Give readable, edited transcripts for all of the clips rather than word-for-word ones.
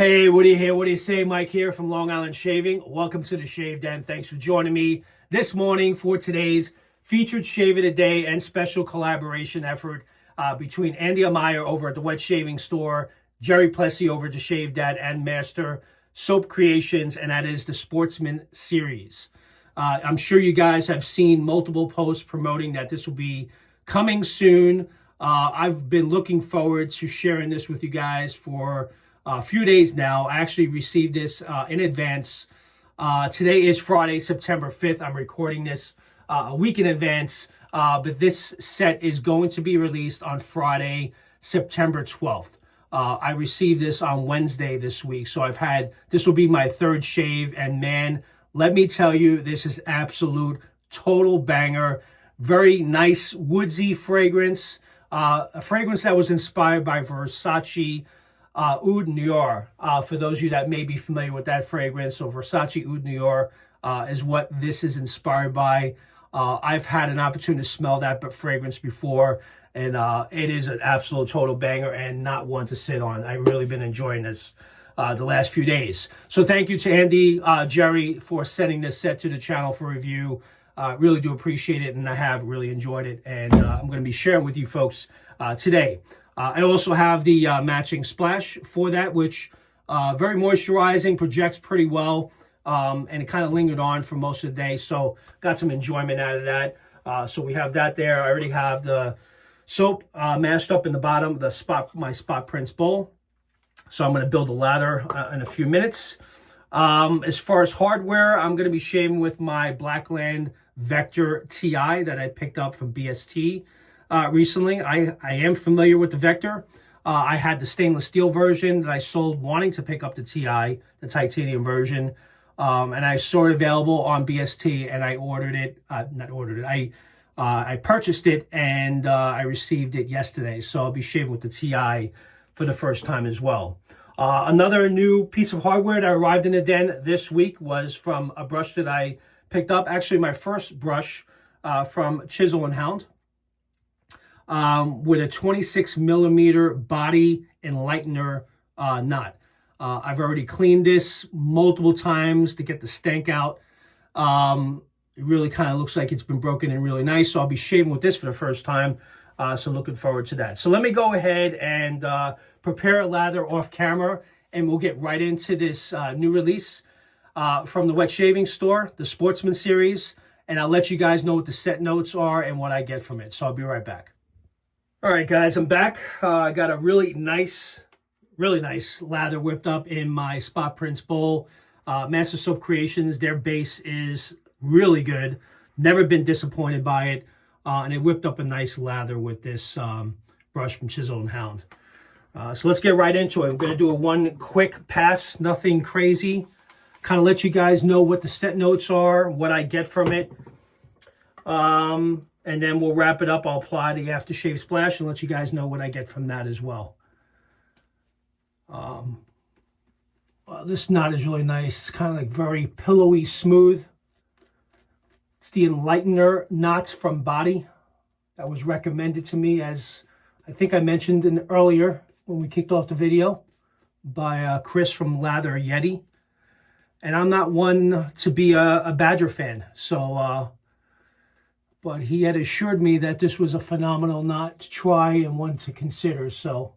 Hey, Woody here. What do you say? Mike here from Long Island Shaving. Welcome to the Shave Den. Thanks for joining me this morning for today's featured shave of the day and special collaboration effort between Andy Amaya over at the Wet Shaving Store, Jerry Plessy over at the Shave Dad and Master Soap Creations, and that is the Sportsman series. I'm sure you guys have seen multiple posts promoting that this will be coming soon. I've been looking forward to sharing this with you guys for a few days now. I actually received this in advance. Today is Friday, September 5th. I'm recording this a week in advance, but this set is going to be released on Friday, September 12th. I received this on Wednesday this week, so this will be my third shave, and man, let me tell you, this is absolute total banger. Very nice woodsy fragrance, a fragrance that was inspired by Versace Oud Noir. For those of you that may be familiar with that fragrance, so Versace Oud Noir is what this is inspired by. I've had an opportunity to smell that fragrance before, and it is an absolute total banger and not one to sit on. I've really been enjoying this the last few days. So thank you to Andy, Jerry, for sending this set to the channel for review. Really do appreciate it, and I have really enjoyed it, and I'm going to be sharing with you folks today. I also have the matching splash for that, which very moisturizing, projects pretty well, and it kind of lingered on for most of the day, so got some enjoyment out of that. So we have that there. I already have the soap mashed up in the bottom of my spot prints bowl, so I'm going to build a ladder in a few minutes. As far as hardware, I'm going to be shaving with my Blackland Vector TI that I picked up from BST recently. I am familiar with the Vector. I had the stainless steel version that I sold wanting to pick up the TI, the titanium version, and I saw it available on BST, and I ordered it, I purchased it, and I received it yesterday, so I'll be shaving with the TI for the first time as well. Another new piece of hardware that arrived in the den this week was from a brush that I picked up, actually my first brush from Chisel and Hound, with a 26 millimeter body enlightener knot. I've already cleaned this multiple times to get the stank out. It really kind of looks like it's been broken in really nice, so I'll be shaving with this for the first time. So looking forward to that. So let me go ahead and prepare a lather off camera, and we'll get right into this new release from the Wet Shaving Store, the Sportsman series, and I'll let you guys know what the set notes are and what I get from it. So I'll be right back. All right, guys, I'm back. I got a really nice lather whipped up in my spot prints bowl. Master Soap Creations, their base is really good. Never been disappointed by it. And it whipped up a nice lather with this brush from Chisel and Hound. So let's get right into it. I'm going to do one quick pass, nothing crazy. Kind of let you guys know what the set notes are, what I get from it. And then we'll wrap it up. I'll apply the aftershave splash and let you guys know what I get from that as well. Well, this knot is really nice. It's kind of like very pillowy, smooth. It's the enlightener knots from Body that was recommended to me, as I think I mentioned earlier when we kicked off the video, by Chris from Lather Yeti. And I'm not one to be a Badger fan, so but he had assured me that this was a phenomenal knot to try and one to consider. So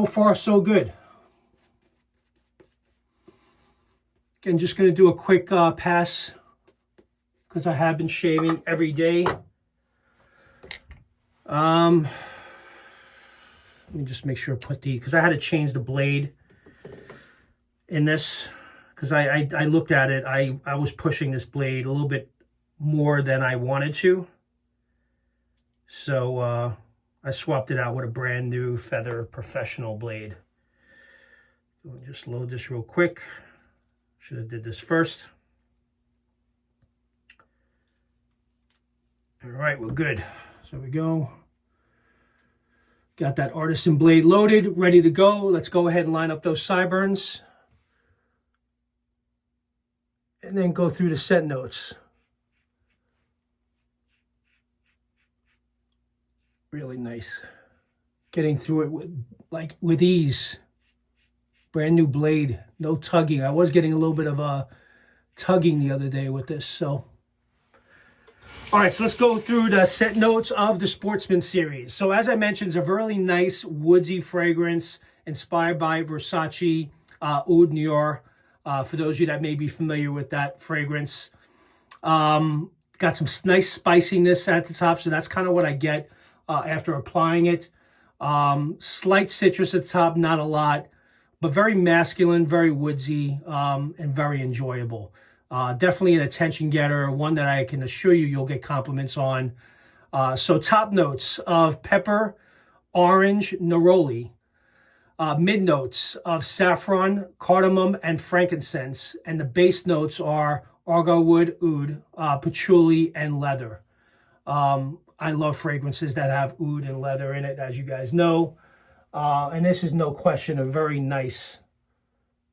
far, so good. Again, just going to do a quick pass, because I have been shaving every day. Let me just make sure I put because I had to change the blade in this, because I looked at it. I was pushing this blade a little bit more than I wanted to. So I swapped it out with a brand new Feather Professional blade. So I'll just load this real quick. Should have did this first. All right, we're good. So we go. Got that artisan blade loaded, ready to go. Let's go ahead and line up those sideburns. And then go through the set notes. Really nice. Getting through it with ease. Brand new blade, no tugging. I was getting a little bit of a tugging the other day with this. So, all right, so let's go through the scent notes of the Sportsman series. So as I mentioned, it's a really nice woodsy fragrance inspired by Versace Oud Noir. For those of you that may be familiar with that fragrance. Got some nice spiciness at the top, so that's kind of what I get after applying it. Slight citrus at the top, not a lot, but very masculine, very woodsy, and very enjoyable. Definitely an attention getter, one that I can assure you you'll get compliments on. So top notes of pepper, orange, neroli. Mid notes of saffron, cardamom, and frankincense. And the base notes are Agarwood, oud, patchouli, and leather. I love fragrances that have oud and leather in it, as you guys know. And this is no question a very nice,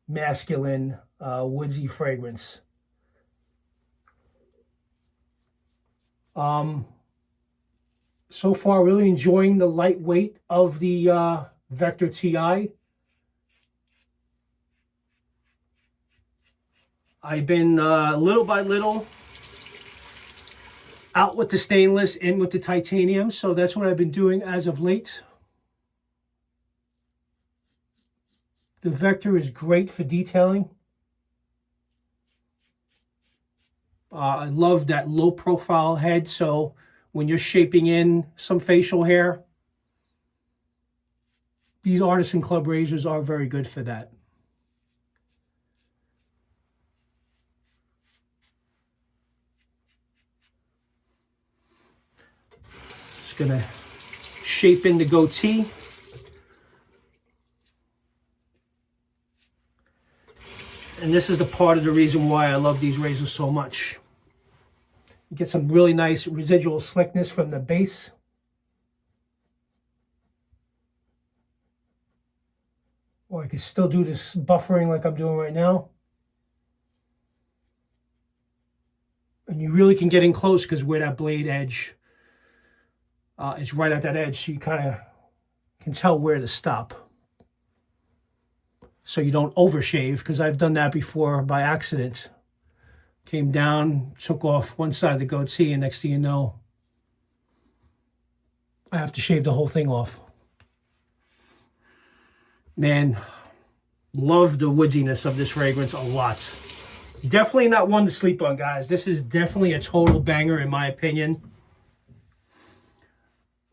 masculine, woodsy fragrance. So far, really enjoying the lightweight of the Vector TI. I've been little by little out with the stainless, in with the titanium. So that's what I've been doing as of late. The Vector is great for detailing. I love that low profile head. So when you're shaping in some facial hair, these Artisan Club razors are very good for that. Just gonna shape in the goatee. And this is the part of the reason why I love these razors so much. You get some really nice residual slickness from the base. Or I can still do this buffering like I'm doing right now. And you really can get in close because where that blade edge is right at that edge, so you kind of can tell where to stop. So you don't overshave, because I've done that before by accident. Came down, took off one side of the goatee, and next thing you know, I have to shave the whole thing off. Man, love the woodiness of this fragrance a lot. Definitely not one to sleep on, guys. This is definitely a total banger in my opinion.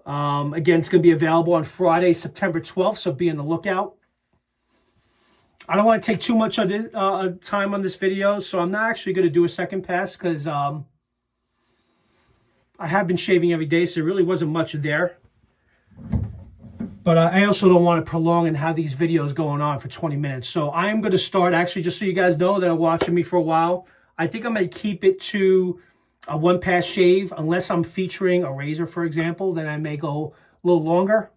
Again, it's going to be available on Friday, September 12th, so be on the lookout. I don't want to take too much of the, time on this video, so I'm not actually going to do a second pass because I have been shaving every day, so there really wasn't much there. But I also don't want to prolong and have these videos going on for 20 minutes. So I am going to start, actually, just so you guys know that are watching me for a while, I think I'm going to keep it to a one-pass shave, unless I'm featuring a razor, for example, then I may go a little longer.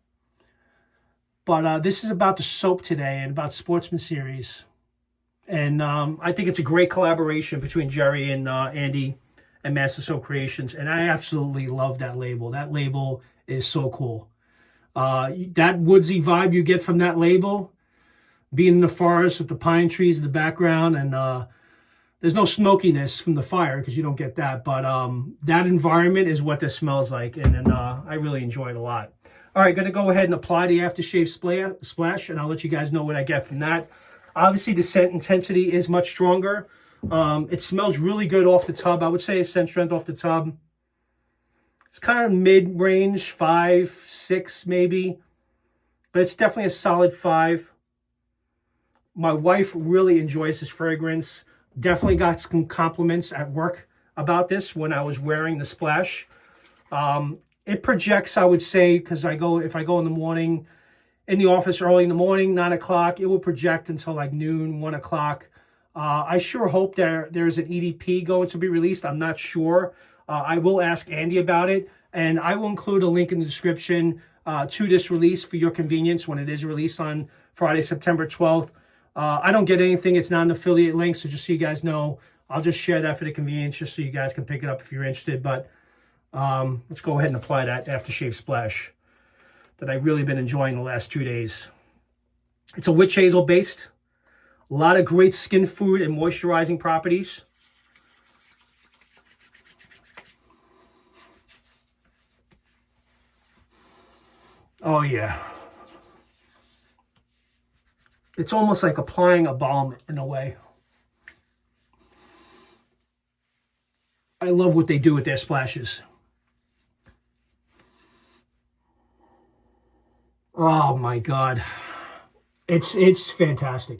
But this is about the soap today and about Sportsman series. And I think it's a great collaboration between Jerry and Andy and Master Soap Creations. And I absolutely love that label. That label is so cool. That woodsy vibe you get from that label, being in the forest with the pine trees in the background, and there's no smokiness from the fire because you don't get that. But that environment is what this smells like. And I really enjoy it a lot. All right, going to go ahead and apply the aftershave splash, and I'll let you guys know what I get from that. Obviously, the scent intensity is much stronger. It smells really good off the tub. I would say scent strength off the tub. It's kind of mid-range, 5, 6 maybe. But it's definitely a solid 5. My wife really enjoys this fragrance. Definitely got some compliments at work about this when I was wearing the splash. It projects, I would say, because if I go in the morning, in the office early in the morning, 9 o'clock, it will project until like noon, 1 o'clock. I sure hope there's an EDP going to be released. I'm not sure. I will ask Andy about it, and I will include a link in the description to this release for your convenience when it is released on Friday, September 12th. I don't get anything. It's not an affiliate link, so just so you guys know, I'll just share that for the convenience just so you guys can pick it up if you're interested. But let's go ahead and apply that aftershave splash that I've really been enjoying the last 2 days. It's a witch hazel based. A lot of great skin food and moisturizing properties. Oh yeah. It's almost like applying a balm in a way. I love what they do with their splashes. Oh my God. It's fantastic.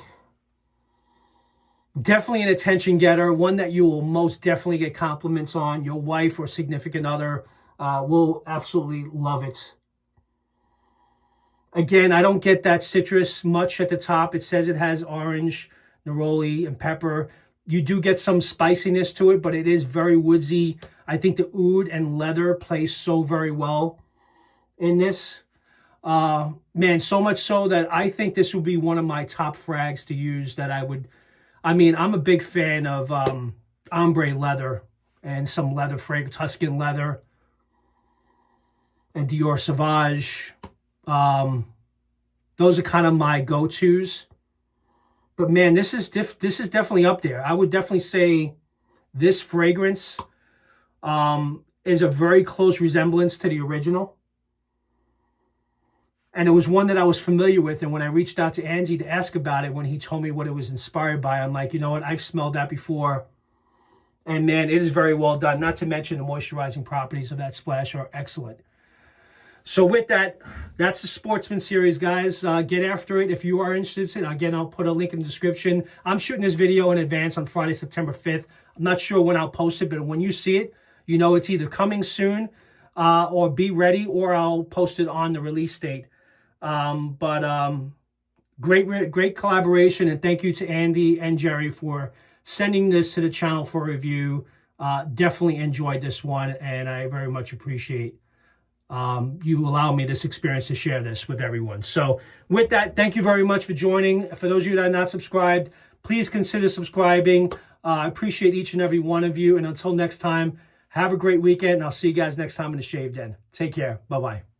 Definitely an attention getter, one that you will most definitely get compliments on. Your wife or significant other will absolutely love it. Again, I don't get that citrus much at the top. It says it has orange, neroli, and pepper. You do get some spiciness to it, but it is very woodsy. I think the oud and leather play so very well in this. Man, so much so that I think this would be one of my top frags to use that I would... I mean, I'm a big fan of ombre leather and some leather fragrance, Tuscan leather and Dior Sauvage. Those are kind of my go-tos. But man, this is definitely up there. I would definitely say this fragrance is a very close resemblance to the original. And it was one that I was familiar with. And when I reached out to Angie to ask about it, when he told me what it was inspired by, I'm like, you know what? I've smelled that before. And man, it is very well done. Not to mention the moisturizing properties of that splash are excellent. So with that, that's the Sportsman series, guys. Get after it if you are interested. Again, I'll put a link in the description. I'm shooting this video in advance on Friday, September 5th. I'm not sure when I'll post it, but when you see it, you know it's either coming soon or be ready, or I'll post it on the release date. Great collaboration, and thank you to Andy and Jerry for sending this to the channel for review. Definitely enjoyed this one, and I very much appreciate you allow me this experience to share this with everyone. So with that, thank you very much for joining. For those of you that are not subscribed, please consider subscribing. I appreciate each and every one of you. And until next time, have a great weekend. And I'll see you guys next time in the Shave Den. Take care. Bye-bye.